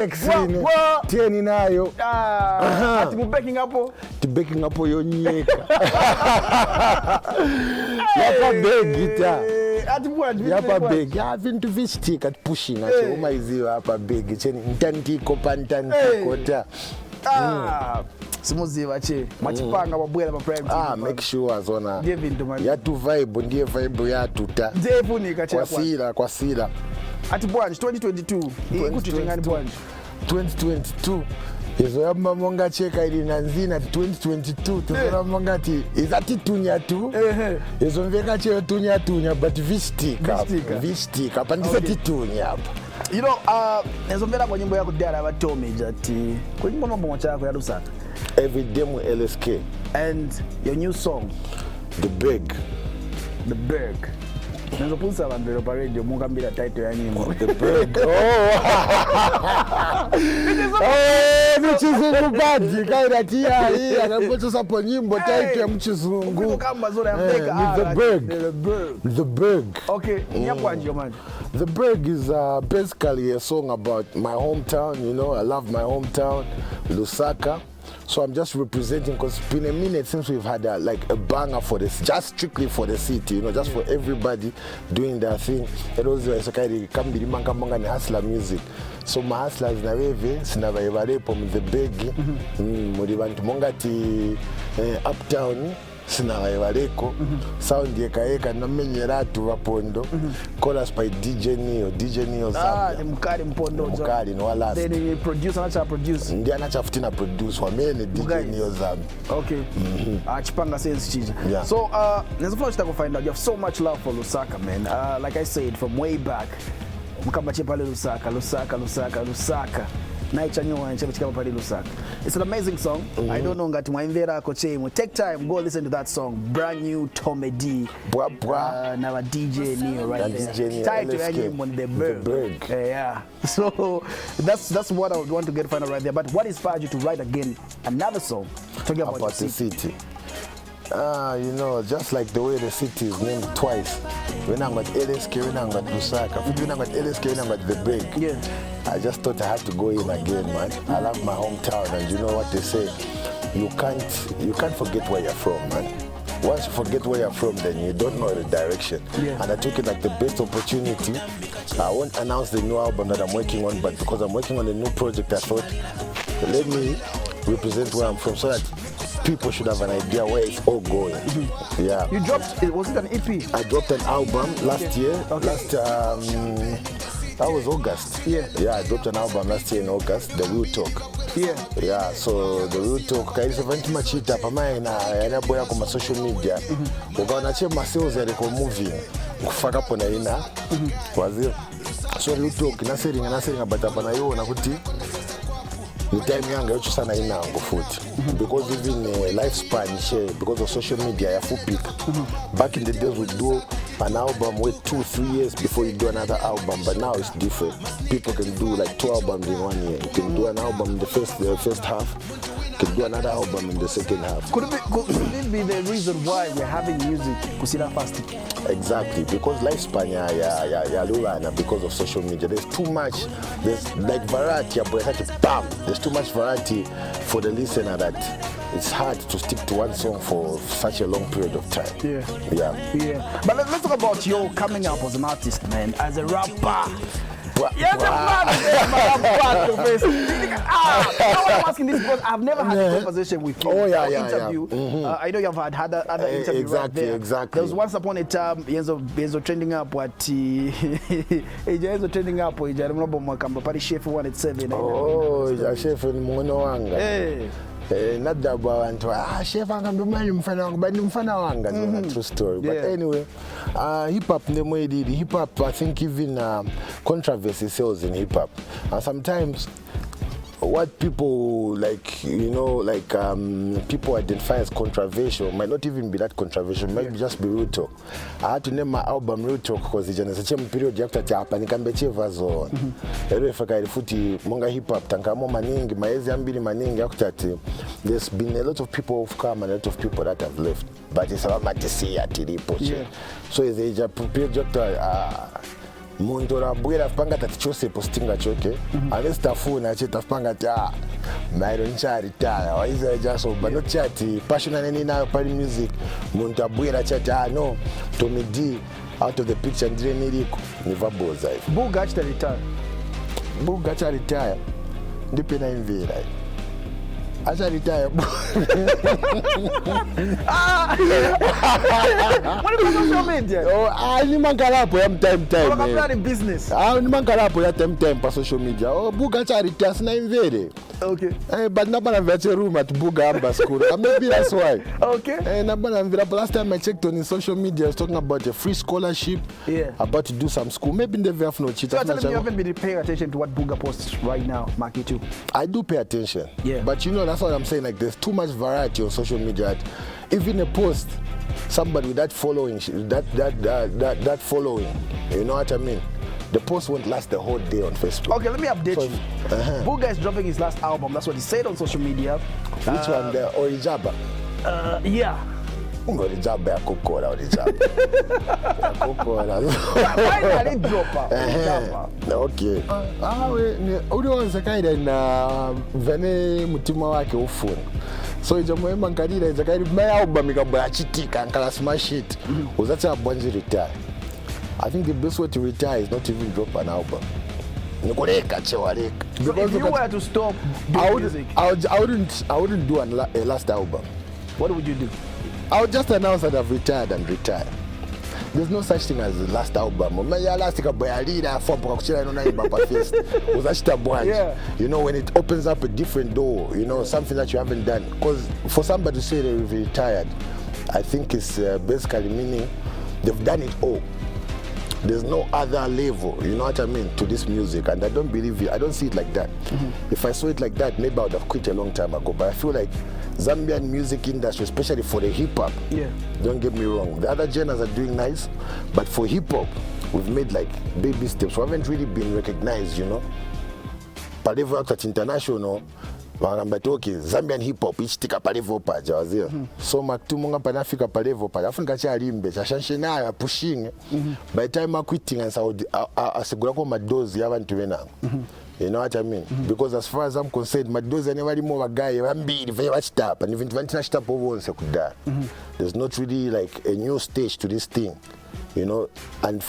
Exine. Tieni nayo. Ati mu backing up. Ti backing up yonyeka. Yapa big guitar. Ati bwana. Yapa big. Ya vintu vistika at pushing ati uma iziwa hapa big. Cheni ntantiko pantantiko. Simuziva che machipanga babwela ba prime team. Make sure azona. Ya tu vibe ndiye vibe ya tuta. Ndefunika che kwa sila. Ati bwana 2022 ikuti ngani bwana 2022 izo yamba monga cheka ili nanzina 2022 tuzora monga ti izati tunya tu izo mveka che tunya but vistika pandisa titunya hapa. You know, nezomvera kwa nyimbo yako Dara batome jati. Kwa nyimbo mambo chako ya Lusaka. Every demo LSK. And your new song The Big. Nazopunsa bandero pa radio mukambira title ya nyimbo. The Big. Mchizungu badi kaira tia hii anapocho sapo nyimbo title ya mchizungu. Kamba zora yambeka. The Big. Okay, nyakwa njo man. The Big is basically a song about my hometown, you know. I love my hometown, Lusaka. So I'm just representing, because it's been a minute since we've had a banger for this, just strictly for the city, you know, just for everybody doing their thing. It was a kambiri ni hustler music. So my hustlers na weve sinava evarepo The Big, muribantu mongati uptown. Sinava evareko, sound yeka namenyeratu vapondo, chorus by DJ Neo Zambian. Mukari mpondo. Mukari no last. Then the producer anacha produce. Ndiye anacha futina produce wamene DJ Neo Zambian. Okay. Chipanga sense chija. Yeah. So there's a lot to find out. You have so much love for Lusaka, man. Like I said from way back. Mukambache pale Lusaka. It's an amazing song. I don't know ngati mwaimvera kochemo. Take time, go listen to that song. Brand new Tommy D. Now DJ Neo right there. Title on The Big. Yeah. So that's what I would want to get final right there. But what inspired you to write again another song talking about the city? You know, just like the way the city is named twice. When I'm at LSK, when I'm at Lusaka, when I'm at LSK, when I'm at The Big. Yeah. I just thought I had to go in again, man. I love my hometown, and you know what they say, you can't forget where you're from, man. Once you forget where you're from, then you don't know the direction. Yeah. And I took it like the best opportunity. I won't announce the new album that I'm working on, but because I'm working on a new project, I thought, let me represent where I'm from so that people should have an idea where it's all going. Yeah. You dropped, was it an EP? I dropped an album last year. That was August. Yeah. Yeah, I dropped an album last year in August, The Real Talk. Yeah. Yeah, so The Real Talk, kaisa vanti machita pamai na yanaboya kwa social media. Ukaona chema sales ya reko movie. Kufaka pona ina. Wazir. So Real Talk naseringa batapana yo na kuti. The time yanga yochu sana ina ango futi. Because even lifespan share because of social media ya full peak. Back in the days we do an album, wait 2-3 years before you do another album, but now it's different. People can do like 2 albums in 1 year. You can do an album in the first half, you can do another album in the second half. Could it be the reason why we're having music kusila fast? Exactly, because lifespan ya lulana because of social media. There's too much, there's like variety, bam. There's too much variety for the listener that it's hard to stick to one song for such a long period of time. Yeah. But let's talk about your coming up as an artist, man, as a rapper. Yeah, I'm asking this because I've never had a conversation with you. Interview. I know you've had other interviews right there. Exactly. There was once upon a time, Yenzo trending up what Yenzo trending up. I don't know about Party Chef 187. Oh, Chef Monoanga. Hey. Not that one to chef true story. But anyway, hip hop the way did hip hop, I think even controversy sells in hip hop. And sometimes what people like, you know, like people identify as controversial might not even be that controversial, might just be Real Talk. I had to name my album Real Talk because it's a period after tap and nikambeche zone. Erefaka ifuti monga hip hop tankamo maningi maezi ambili maningi akutati. There's been a lot of people who've come and a lot of people that have left, but it's about to see at the yeah. So it's a period muntu rabwera panga tati chose postinga choke unless tafuna cheta panga ta mairo nchari taya waiza jaso but not chati passionate nina pali music muntu abwera chata no Tommy D out of the picture ndire niriko nivaboza Buga achita retire. Buga cha retire ndipe na imvera acha retire What is social media? Oh, ni mangalapo ya time. What about in business? Ni mangalapo ya time pa social media. Oh, Buga cha retire sina imvere. Okay. But nabana vyache room at Buga amba school. Maybe that's why. Okay. Nabana mvira last time I checked on social media I was talking about a free scholarship. Yeah. About to do some school. Maybe in the have no cheat. So you haven't been paying attention to what Buga posts right now, Marky too. I do pay attention. Yeah. But you know that's what I'm saying. Like there's too much variety on social media. Even a post, somebody with that following, that following, you know what I mean? The post won't last the whole day on Facebook. Okay, let me update you. Buga is dropping his last album. That's what he said on social media. Which one? The Orijaba? Yeah. Orijaba ya Kokora, Orijaba. Finally drop out. Okay. Uliwanza kaida na vene mutima wake ufuni. So ijamuema nkalira izakairi my album ikabwa yachitika nkala smash it. Uzacha abwanji retire. I think the best way to retire is not even drop an album. Nikoleka chewaleka. So if you were to stop doing music, I wouldn't do a last album. what would you do? I would just announce that I've retired and retire. There's no such thing as the last album. You know, when it opens up a different door, you know, something that you haven't done. Because for somebody to say they've retired, I think it's basically meaning they've done it all. There's no other level, you know what I mean, to this music, and I don't believe it. I don't see it like that. If I saw it like that, maybe I would have quit a long time ago. But I feel like Zambian music industry, especially for the hip hop, don't get me wrong, the other genres are doing nice, but for hip hop, we've made like baby steps. We haven't really been recognized, you know. Palevo at international, Zambian hip hop ichitika palevo paja wazia. So maktumunga panafika palevo paja. Afrika cha limbe cha shanshena ya pushing. By the time I quitting and Saudi asigura kwa madozi yabantu benango. You know what I mean? Because as far as I'm concerned, madozi anebali mo bagaye bambiri vaya bachitapa and even chitapa wonse kuda. There's not really like a new stage to this thing. You know, and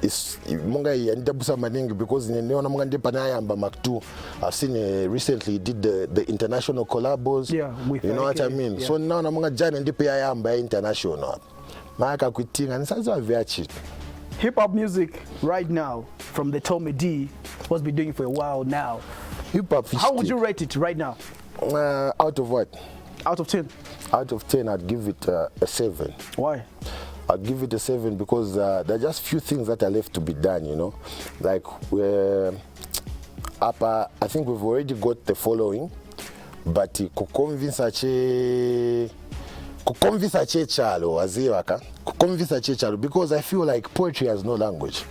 it's monga yandabusa maningi because neona monga ndepa na yamba maktu. I've seen recently he did the international collabos. Yeah, you know what I mean? Yeah. So now na monga jana ndepa ya yamba international. Maka kuitinga nisaza viachi. Hip hop music right now from the Tommy D supposed to be doing it for a while now. Hip hop. How would you rate it right now? Out of what? Out of 10. Out of 10, I'd give it a 7. Why? I'd give it a 7 because there are just few things that are left to be done, you know. Like, I think we've already got the following, but kuconvince chalo, because I feel like poetry has no language.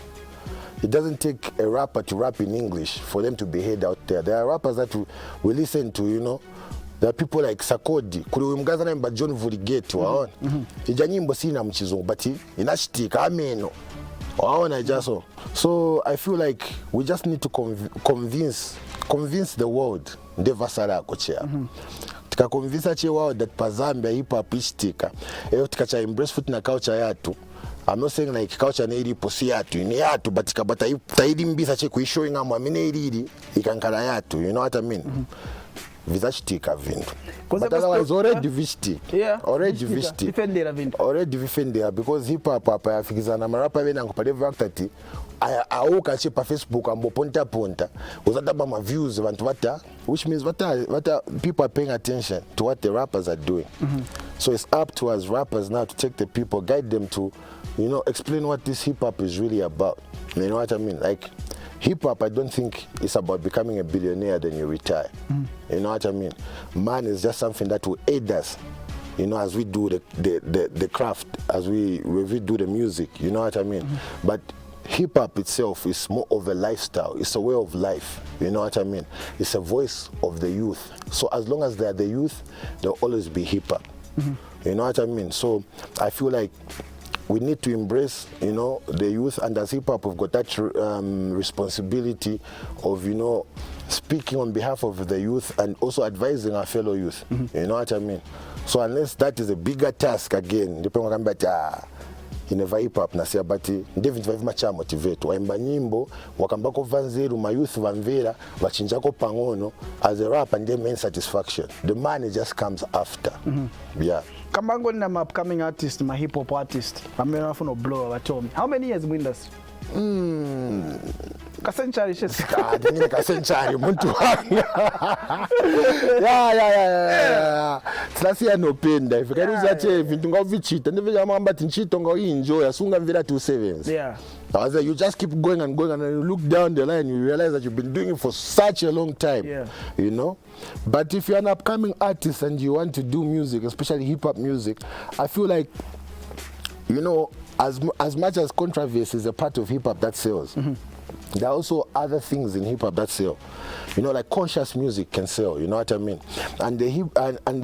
It doesn't take a rapper to rap in English for them to be heard out there. There are rappers that we listen to, you know. There are people like Sakodi, kuliwimgaza na mba John Vurigetu, waona. Ija nyimbo sina mchizungu, but inashitika, ameno. Waona ijaso. So I feel like we just need to convince the world, ndeva sara kochea. Tika convince che world that pa Zambia hip hop ishitika. Eyo tika cha embrace foot na culture yatu. I'm not saying like culture na ilipo si yatu, ni yatu, but ikabata taidi mbisa che kuishowing amu, amine ilili, ikankala yatu, you know what I mean? Vizachitika vindu. But otherwise already vistic. Yeah. Already vistic. Defendera vindu. Already defendera because hip hop hapa yafikizana marapa bena ngopalevo aktati auka che pa Facebook ambo ponta uzadaba ma views abantu bata, which means wata people are paying attention to what the rappers are doing. So it's up to us rappers now to take the people, guide them to, you know, explain what this hip hop is really about. You know what I mean? Like hip-hop, I don't think it's about becoming a billionaire then you retire. You know what I mean? Man is just something that will aid us, you know, as we do the craft, as we do the music, you know what I mean? But hip-hop itself is more of a lifestyle. It's a way of life, you know what I mean? It's a voice of the youth. So as long as they're the youth, there'll always be hip-hop. You know what I mean? So I feel like we need to embrace, you know, the youth, and as hip hop, we've got that responsibility of, you know, speaking on behalf of the youth and also advising our fellow youth. You know what I mean? So unless that is a bigger task again, ineva hip hop nasia bati ndivyo ndivyo macha motivate waimba nyimbo wakambako vanzeru mayouth vanvera vachinjako pangono as a rapper and main satisfaction, the money just comes after. Yeah. Kambango ni na upcoming artist, my hip hop artist. I'm gonna no blow over Tommy. How many years in industry? Kasenchari shesi. Dingine kasenchari muntu wangu. Yeah. Tlasi ya nopenda. Ifikaruza che vintu nga uvichita. Ndivyo jamamba tinchito nga uinjoya. Sunga mvira 2's. Yeah. You just keep going and going, and you look down the line, you realize that you've been doing it for such a long time. Yeah. You know? But if you're an upcoming artist and you want to do music, especially hip-hop music, I feel like, you know, as much as controversy is a part of hip-hop that sells, there are also other things in hip-hop that sell. You know, like conscious music can sell, you know what I mean? And the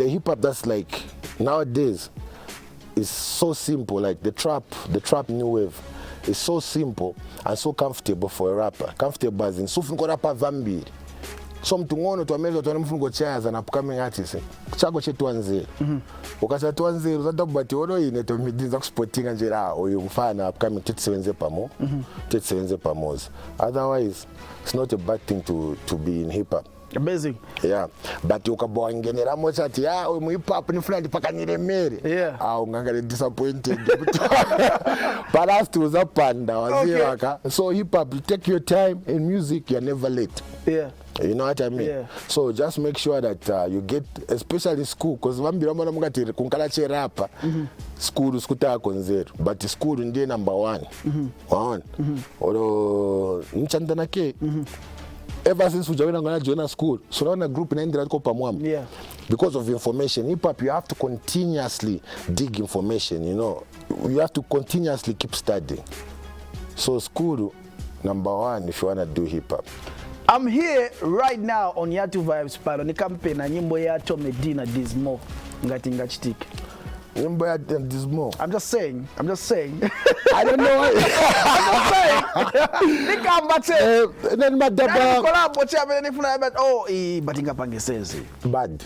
hip-hop that's like, nowadays, is so simple, like the trap new wave. It's so simple and so comfortable for a rapper. Comfortable as in sufungo rapper vambiri. So mtungono tuameza tuanamfungo chaya za na upcoming artist. Chago chetu anzeli. Ukasa tu anzeli uzata bati ono ine to midiza kusportinga njera oyo mfana upcoming tetisewenze pamo. Tetisewenze pamoza. Otherwise, it's not a bad thing to be in hip hop. Amazing. Yeah. But ukaboa ngenera mocha ati mu hip hop ni fulani paka niremere. Yeah. Ungangale disappointed. But after uzapanda waziwaka. So hip hop, you take your time in music, you're never late. Yeah. You know what I mean? Yeah. So just make sure that you get, especially school, because vambira mwana mungati kunkalache rapa, school skuta konzero, but school ndiye number one. Waona? Oro nchanda ke. Ever since we joined school, so now a group in yeah. Because of information, hip hop, you have to continuously dig information. You know, you have to continuously keep studying. So school, number one, if you wanna do hip hop. I'm here right now on Yatu Vibes palo ni campaign na nyimbo ya Medina Dismo ngati ngachitike. Nyimbo ya Dismo. I'm just saying. I don't know. I'm just saying. Nikambache. Then madaba. Collabo cha nifuna but batinga pangesezi. Bad.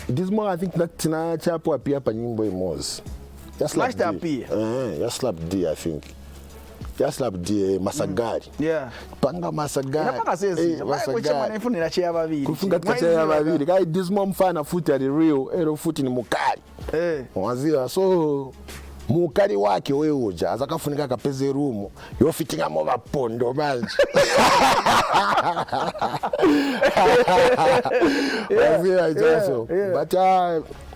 Dismo, I think that tina chapo apia pa nyimbo imozi. Just like D. Just slap D, I think. Just slap D Masagari. Yeah. Panga Masagari. Napanga sezi. Masagari. Nifunira cha babiri. Kufunga cha babiri. Kai Dismo mfana futi ali real, ero futi ni mukali. Wazia so mukali wake wewe uja azakafunika kapeze rumu yo fitinga mo bapondo manje. But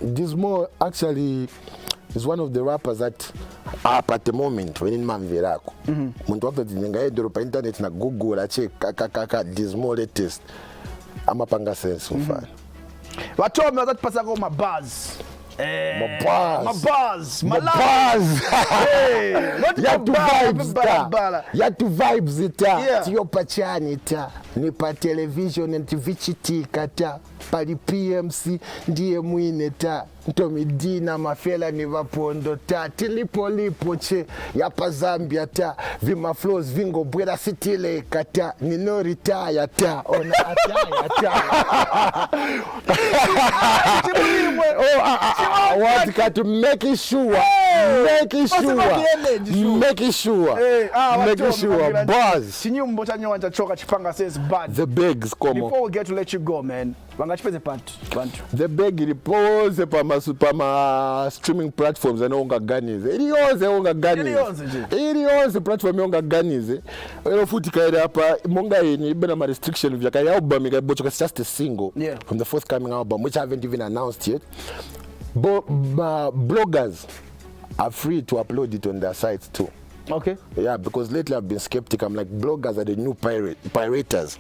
Dismo actually is one of the rappers that up at the moment when in Manvirako. Muntu wapata tinga edoro pa internet na Google la check kaka Dismo latest. Amapanga sense mfano. Watu wameweza kupasa kwa mabuzz. Mabuzz. Yatu vibes ita. Tiyo pachani ita. Nipa television and vichitika ta. Pali PMC ndiye mwine ta. Ntomidina mafela ni vapondo ta. Tilipo che. Yapa Zambia ta. Vima flows vingo bwera sitile kata. Nino retire ta. Ona ataya ta. What got to make it sure. Buzz. The begs come. Before we get to let you go, man. The beg repose pa streaming platforms and onga ganize. Iliyoze platform onga ganize. Elo futi kaida hapa monga yini ibena ma restriction vya kaya album ikabochoka just a single from the forthcoming album which I haven't even announced yet. Bloggers are free to upload it on their sites too. Okay. Yeah, because lately I've been skeptic. I'm like, bloggers are the new pirators.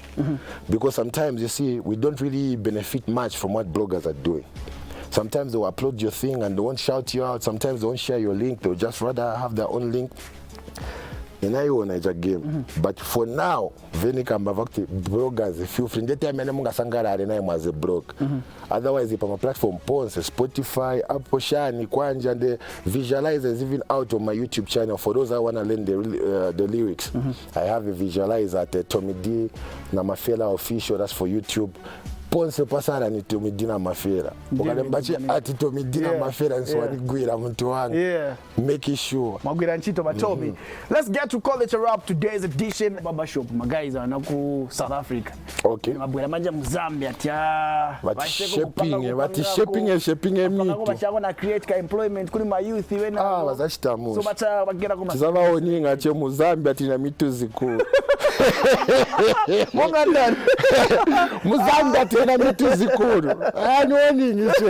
Because sometimes, you see, we don't really benefit much from what bloggers are doing. Sometimes they'll upload your thing and they won't shout you out. Sometimes they won't share your link. They'll just rather have their own link. inaiona ija game but for now veni kamba vakti bloggers feel free ndete amene mungasangalale naye mwaze blog otherwise pa ma platform ponse Spotify Apple shani kwanja and visualizers even out on my YouTube channel for those I want to learn the lyrics. I have a visualizer at Tommy D na Mafela official, that's for YouTube. Ponse pasara ni Tommy D na Mafela. Ukalembachi ati Tommy D na Mafela nswani gwira mtu wangu. Make sure. Magwira nchito Tommy. Let's get to call it a wrap today's edition. Baba Shop, my guys are naku South Africa. Okay. Magwira manja Zambia tia. But shaping emitu. Bacha wana create ka employment kuri ma youth wena. Bazashitamu. So bacha bagera kuma. Tizaba oninga che mu Zambia tina mitu zikuru. Monga ndani. Mu Zambia tina mitu zikuru. Ani oningi che.